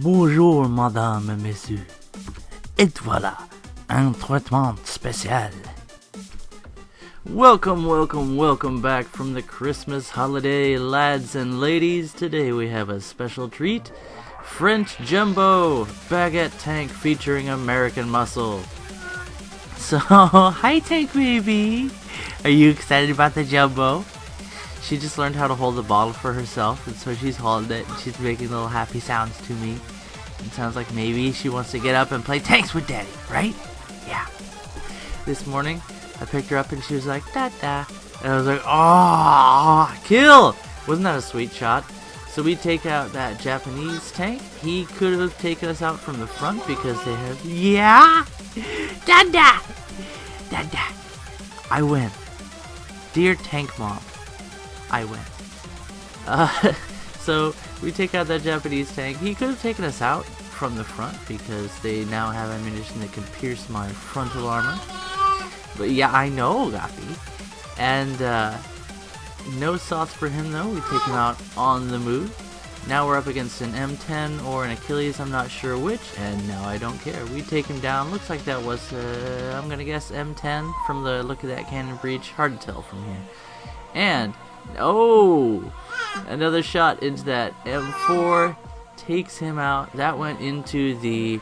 Bonjour, madame et messieurs. Et voilà, un traitement spécial. Welcome back from the Christmas holiday, lads and ladies. Today we have a special treat. French Jumbo Baguette Tank featuring American Muscle. So, hi Tank Baby! Are you excited about the Jumbo? She just learned how to hold the bottle for herself, and so she's holding it and she's making little happy sounds to me. It sounds like maybe she wants to get up and play tanks with Daddy, right? Yeah. This morning, I picked her up and she was like, da-da. And I was like, oh, kill! Wasn't that a sweet shot? So we take out that Japanese tank. He could have taken us out from the front because they have, yeah! Da-da! Da-da! I win. Dear Tank Mom, I win. So we take out that Japanese tank. He could have taken us out from the front because they now have ammunition that can pierce my frontal armor. But yeah, I know, Gappy. And no sauce for him though. We take him out on the move. Now we're up against an M10 or an Achilles, I'm not sure which, and now I don't care. We take him down. Looks like that was, I'm gonna guess M10 from the look of that cannon breech. Hard to tell from here. And, oh! Another shot into that M4. Takes him out. That went into the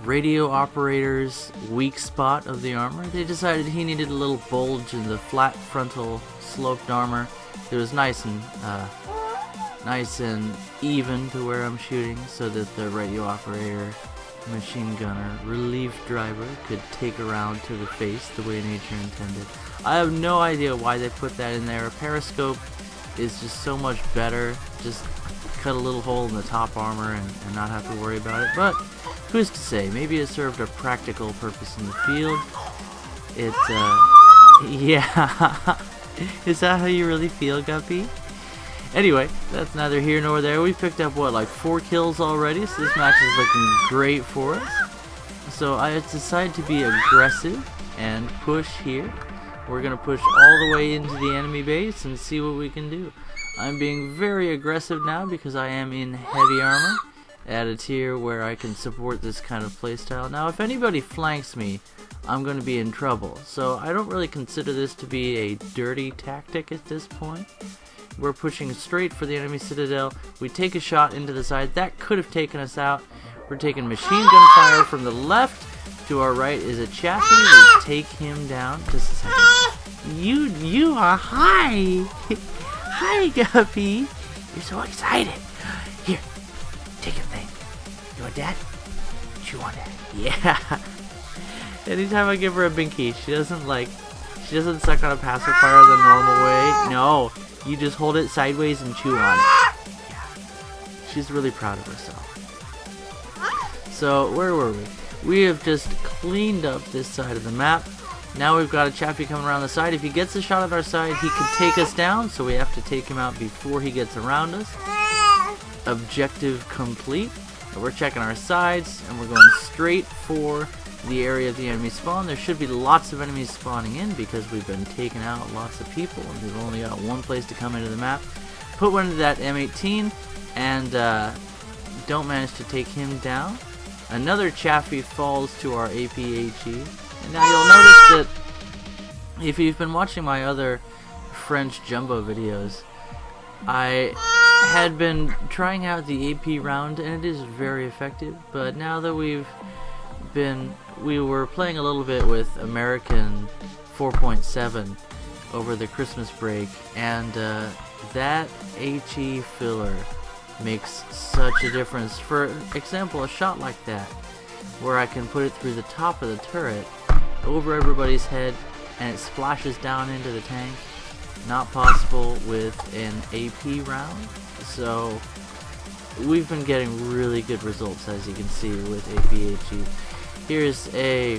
radio operator's weak spot of the armor. They decided he needed a little bulge in the flat frontal sloped armor. It was nice and even to where I'm shooting, so that the radio operator, machine gunner, relief driver could take a round to the face the way nature intended. I have no idea why they put that in there. A periscope is just so much better. Just cut a little hole in the top armor and not have to worry about it. But who's to say? Maybe it served a practical purpose in the field. It, yeah. Is that how you really feel, Guppy? Anyway, that's neither here nor there. We've picked up, what, like 4 kills already? So this match is looking great for us. So I decided to be aggressive and push here. We're going to push all the way into the enemy base and see what we can do. I'm being very aggressive now because I am in heavy armor at a tier where I can support this kind of playstyle. Now, if anybody flanks me, I'm going to be in trouble. So I don't really consider this to be a dirty tactic at this point. We're pushing straight for the enemy citadel. We take a shot into the side. That could have taken us out. We're taking machine gun fire from the left. To our right is a Chappie. We take him down. Just a second. You are hi. Hi, Guppy. You're so excited. Here, take your thing. You want that? You want that? Yeah. Anytime I give her a binky, she doesn't suck on a pacifier the normal way. No. You just hold it sideways and chew on it. Yeah. She's really proud of herself. So, where were we? We have just cleaned up this side of the map. Now we've got a Chappie coming around the side. If he gets a shot at our side, he could take us down, so we have to take him out before he gets around us. Objective complete. And we're checking our sides, and we're going straight for the area of the enemy spawn. There should be lots of enemies spawning in because we've been taking out lots of people and we've only got one place to come into the map. Put one into that M18 and don't manage to take him down. Another Chaffee falls to our APHE. And now you'll notice that if you've been watching my other French Jumbo videos, I had been trying out the AP round and it is very effective, but now that we were playing a little bit with American 4.7 over the Christmas break, and that HE filler makes such a difference. For example, a shot like that, where I can put it through the top of the turret, over everybody's head, and it splashes down into the tank. Not possible with an AP round. So we've been getting really good results, as you can see, with APHE. Here's a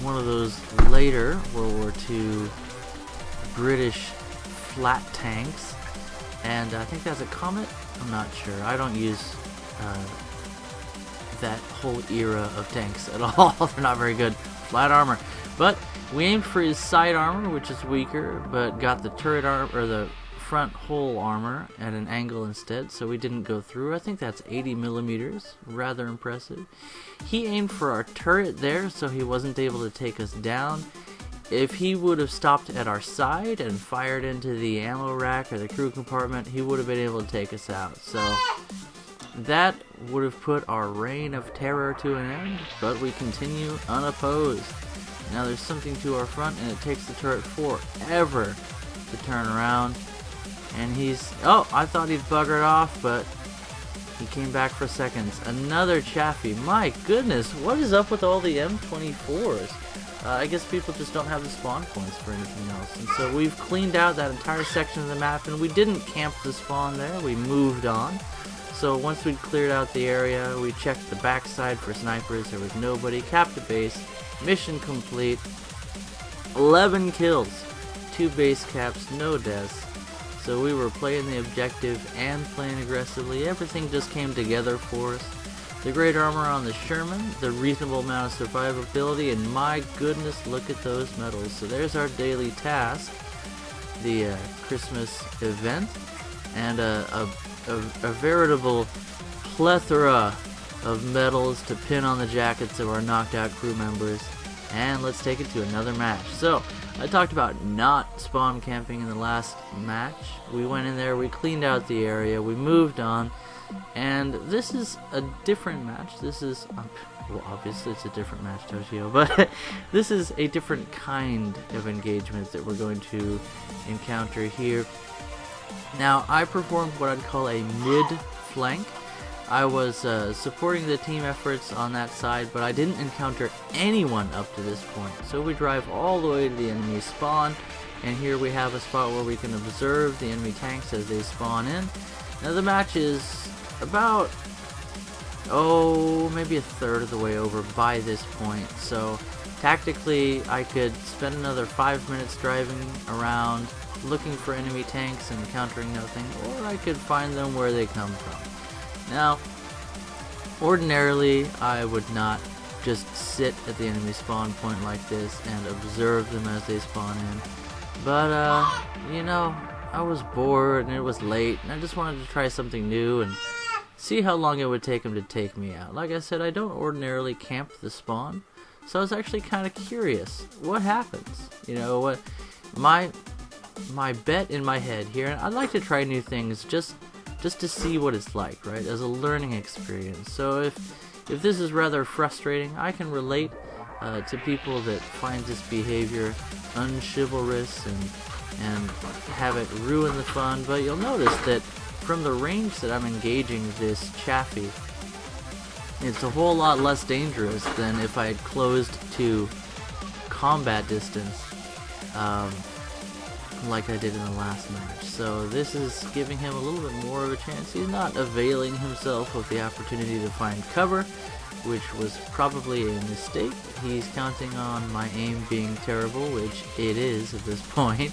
one of those later World War II British flat tanks, and I think that's a Comet. I'm not sure. I don't use that whole era of tanks at all. They're not very good. Flat armor. But we aimed for his side armor, which is weaker, but got the turret armor, or the front whole armor at an angle instead, so we didn't go through. I think that's 80 millimeters, rather impressive. He aimed for our turret there, so he wasn't able to take us down. If he would have stopped at our side and fired into the ammo rack or the crew compartment, he would have been able to take us out. So that would have put our reign of terror to an end, but we continue unopposed. Now there's something to our front, and it takes the turret forever to turn around. And he's... oh, I thought he'd buggered off, but he came back for seconds. Another Chaffee. My goodness, what is up with all the M24s? I guess people just don't have the spawn points for anything else. And so we've cleaned out that entire section of the map, and we didn't camp the spawn there. We moved on. So once we'd cleared out the area, we checked the backside for snipers. There was nobody. Capped a base. Mission complete. 11 kills. 2 base caps. No deaths. So we were playing the objective and playing aggressively. Everything just came together for us. The great armor on the Sherman, the reasonable amount of survivability, and my goodness, look at those medals. So there's our daily task, the Christmas event, and a veritable plethora of medals to pin on the jackets of our knocked out crew members. And let's take it to another match. So I talked about not spawn camping in the last match. We went in there, we cleaned out the area, we moved on. And this is a different match. This is, well, obviously it's a different match, Toshio, but this is a different kind of engagement that we're going to encounter here. Now, I performed what I'd call a mid-flank. I was supporting the team efforts on that side, but I didn't encounter anyone up to this point. So we drive all the way to the enemy spawn, and here we have a spot where we can observe the enemy tanks as they spawn in. Now the match is about, maybe a third of the way over by this point, so tactically I could spend another 5 minutes driving around looking for enemy tanks and encountering nothing, or I could find them where they come from. Now, ordinarily I would not just sit at the enemy spawn point like this and observe them as they spawn in, but you know, I was bored and it was late and I just wanted to try something new and see how long it would take him to take me out. Like I said, I don't ordinarily camp the spawn, so I was actually kind of curious what happens. You know, what my bet in my head here, and I'd like to try new things just to see what it's like, right, as a learning experience. So if this is rather frustrating, I can relate to people that find this behavior unchivalrous and have it ruin the fun, but you'll notice that from the range that I'm engaging this Chaffee, it's a whole lot less dangerous than if I had closed to combat distance like I did in the last match. So this is giving him a little bit more of a chance. He's not availing himself of the opportunity to find cover, which was probably a mistake. He's counting on my aim being terrible, which it is at this point.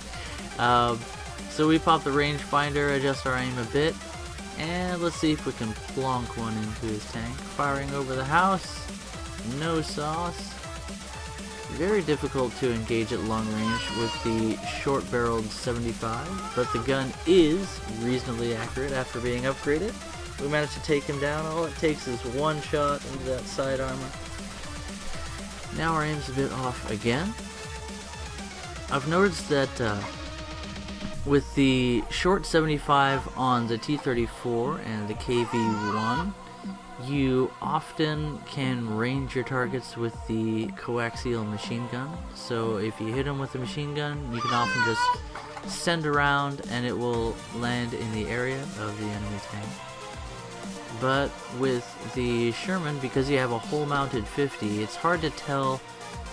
So we pop the rangefinder, adjust our aim a bit, and let's see if we can plonk one into his tank. Firing over the house, no sauce. Very difficult to engage at long range with the short-barreled 75, but the gun is reasonably accurate after being upgraded. We managed to take him down. All it takes is one shot into that side armor. Now our aim's a bit off again. I've noticed that with the short 75 on the T-34 and the KV-1, you often can range your targets with the coaxial machine gun. So if you hit them with the machine gun, you can often just send around and it will land in the area of the enemy tank. But with the Sherman, because you have a whole mounted 50, it's hard to tell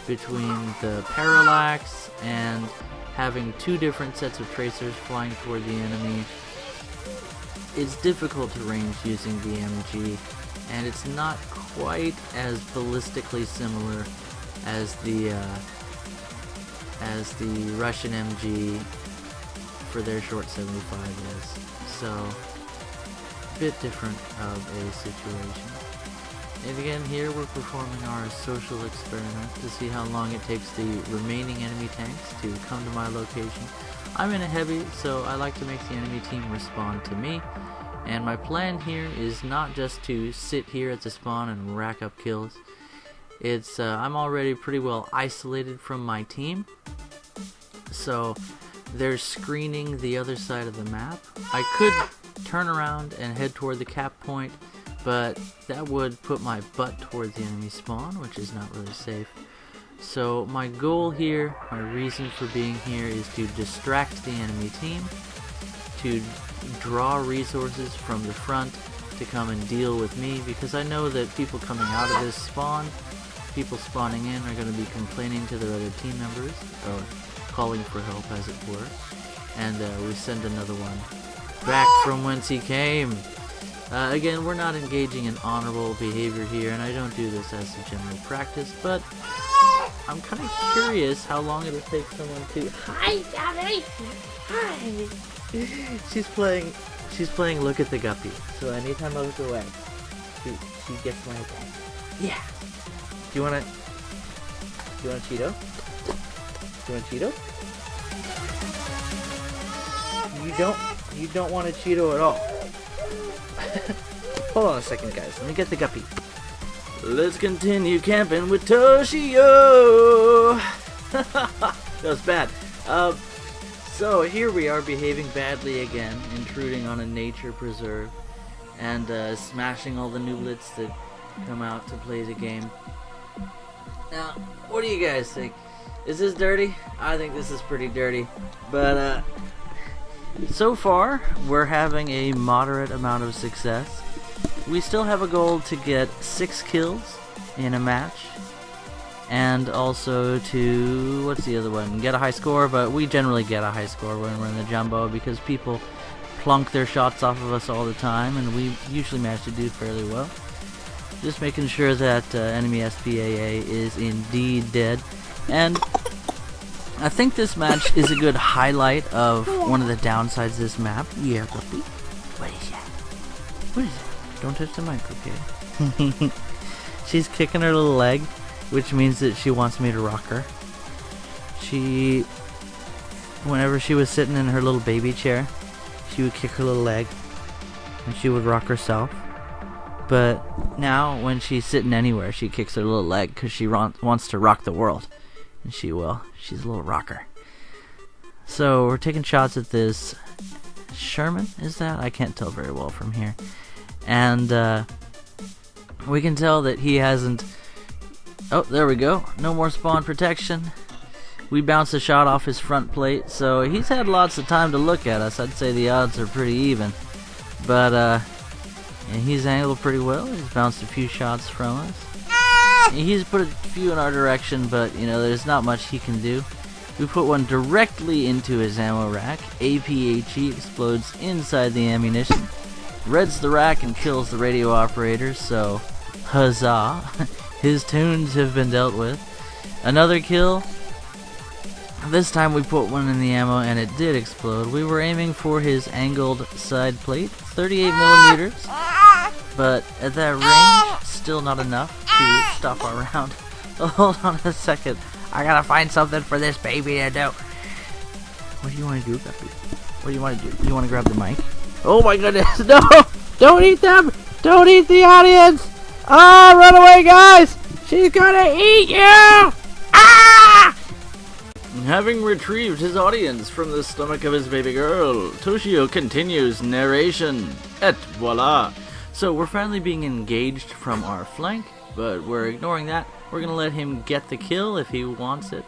between the parallax and having two different sets of tracers flying toward the enemy. It's difficult to range using the MG, and it's not quite as ballistically similar as the Russian MG for their short 75 is. So, a bit different of a situation. And again, here we're performing our social experiment to see how long it takes the remaining enemy tanks to come to my location. I'm in a heavy, so I like to make the enemy team respond to me. And my plan here is not just to sit here at the spawn and rack up kills. It's I'm already pretty well isolated from my team, so they're screening the other side of the map. I could turn around and head toward the cap point, but that would put my butt toward the enemy spawn, which is not really safe. So my goal here, my reason for being here, is to distract the enemy team, to draw resources from the front to come and deal with me, because I know that people coming out of this spawn, people spawning in, are going to be complaining to their other team members, or calling for help as it were, and we send another one back from whence he came. Again, we're not engaging in honorable behavior here, and I don't do this as a general practice, but I'm kind of curious how long it'll take someone to... Hi, Daddy! Hi! She's playing Look at the Guppy, so anytime I look away, she gets my attention. Yeah! Do you want Cheeto? Do you want Cheeto? You don't want a Cheeto at all. Hold on a second, guys. Let me get the Guppy. Let's continue camping with Toshio! That was bad. So here we are behaving badly again, intruding on a nature preserve, and smashing all the nooblets that come out to play the game. Now, what do you guys think? Is this dirty? I think this is pretty dirty, but so far we're having a moderate amount of success. We still have a goal to get 6 kills in a match, and also to, what's the other one? Get a high score, but we generally get a high score when we're in the jumbo because people plunk their shots off of us all the time, and we usually manage to do fairly well. Just making sure that enemy SPAA is indeed dead. And I think this match is a good highlight of one of the downsides of this map. Yeah, puppy. What is that? What is that? Don't touch the mic, okay? She's kicking her little leg, which means that she wants me to rock her. Whenever she was sitting in her little baby chair, she would kick her little leg, and she would rock herself. But now, when she's sitting anywhere, she kicks her little leg because she wants to rock the world. And she will. She's a little rocker. So, we're taking shots at this Sherman, is that? I can't tell very well from here. And we can tell that he hasn't... Oh, there we go. No more spawn protection. We bounced a shot off his front plate, so he's had lots of time to look at us. I'd say the odds are pretty even. But, and he's angled pretty well. He's bounced a few shots from us. He's put a few in our direction, but, you know, there's not much he can do. We put one directly into his ammo rack. APHE explodes inside the ammunition. Reds the rack and kills the radio operator, so huzzah. His tunes have been dealt with. Another kill. This time we put one in the ammo and it did explode. We were aiming for his angled side plate, 38 millimeters, but at that range, still not enough to stop our round. Hold on a second. I gotta find something for this baby to do. What do you want to do, Guppy? What do you want to do? You want to grab the mic? Oh my goodness, no! Don't eat them! Don't eat the audience! Ah, run away, guys! She's gonna eat you! Ah! Having retrieved his audience from the stomach of his baby girl, Toshio continues narration. Et voila! So we're finally being engaged from our flank, but we're ignoring that. We're gonna let him get the kill if he wants it.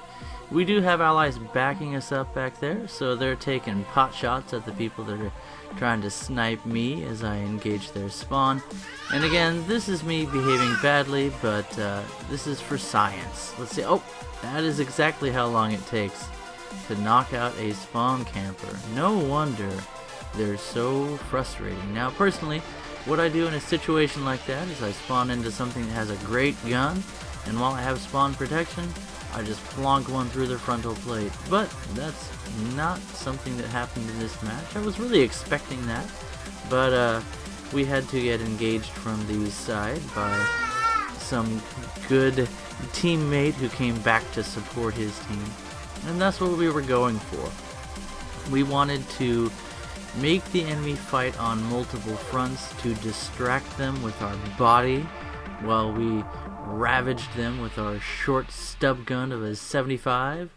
We do have allies backing us up back there, so they're taking pot shots at the people that are trying to snipe me as I engage their spawn. And again, this is me behaving badly, but this is for science. Let's see. Oh, that is exactly how long it takes to knock out a spawn camper. No wonder they're so frustrating. Now, personally, what I do in a situation like that is I spawn into something that has a great gun, and while I have spawn protection, I just plonk one through their frontal plate. But that's not something that happened in this match. I was really expecting that, but we had to get engaged from the side by some good teammate who came back to support his team, and that's what we were going for. We wanted to make the enemy fight on multiple fronts to distract them with our body while we ravaged them with our short stub gun of a 75.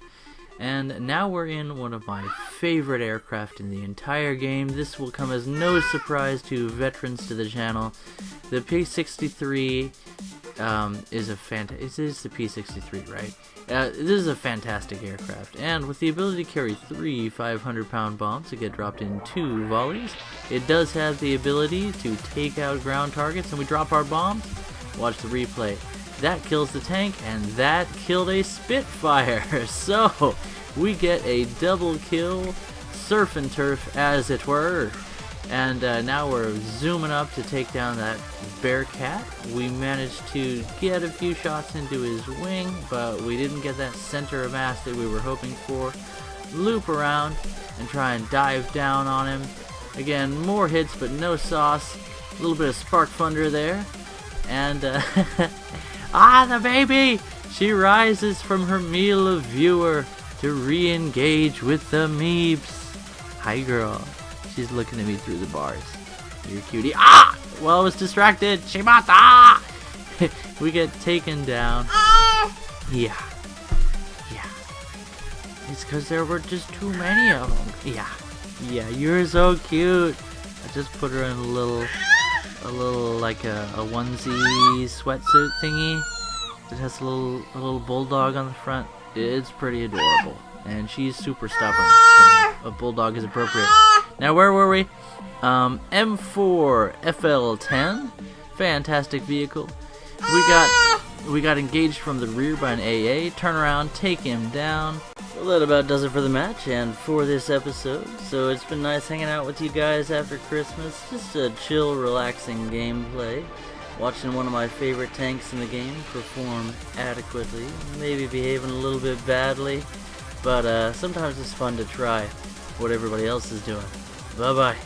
And now we're in one of my favorite aircraft in the entire game. This will come as no surprise to veterans to the channel. The P-63 is a it is the P-63, right? This is a fantastic aircraft, and with the ability to carry 3 500-pound bombs that get dropped in 2 volleys, it does have the ability to take out ground targets, and we drop our bombs. Watch the replay. That kills the tank, and that killed a Spitfire. So we get a double kill, surf and turf as it were. And now we're zooming up to take down that Bearcat. We managed to get a few shots into his wing, but we didn't get that center of mass that we were hoping for. Loop around and try and dive down on him. Again, more hits but no sauce. A little bit of spark thunder there. And the baby! She rises from her meal of viewer to re-engage with the meeps. Hi girl. She's looking at me through the bars. You're cutie. Ah! Well, I was distracted. Shimata! We get taken down. Yeah. Yeah. It's because there were just too many of them. Yeah. Yeah, you're so cute. I just put her in a little like a onesie sweatsuit thingy. It has a little bulldog on the front. It's pretty adorable. And she's super stubborn. So a bulldog is appropriate. Now where were we? M4 FL10, fantastic vehicle. We got engaged from the rear by an AA. Turn around, take him down. Well, that about does it for the match and for this episode. So it's been nice hanging out with you guys after Christmas. Just a chill, relaxing gameplay. Watching one of my favorite tanks in the game perform adequately. Maybe behaving a little bit badly, but sometimes it's fun to try what everybody else is doing. Bye-bye.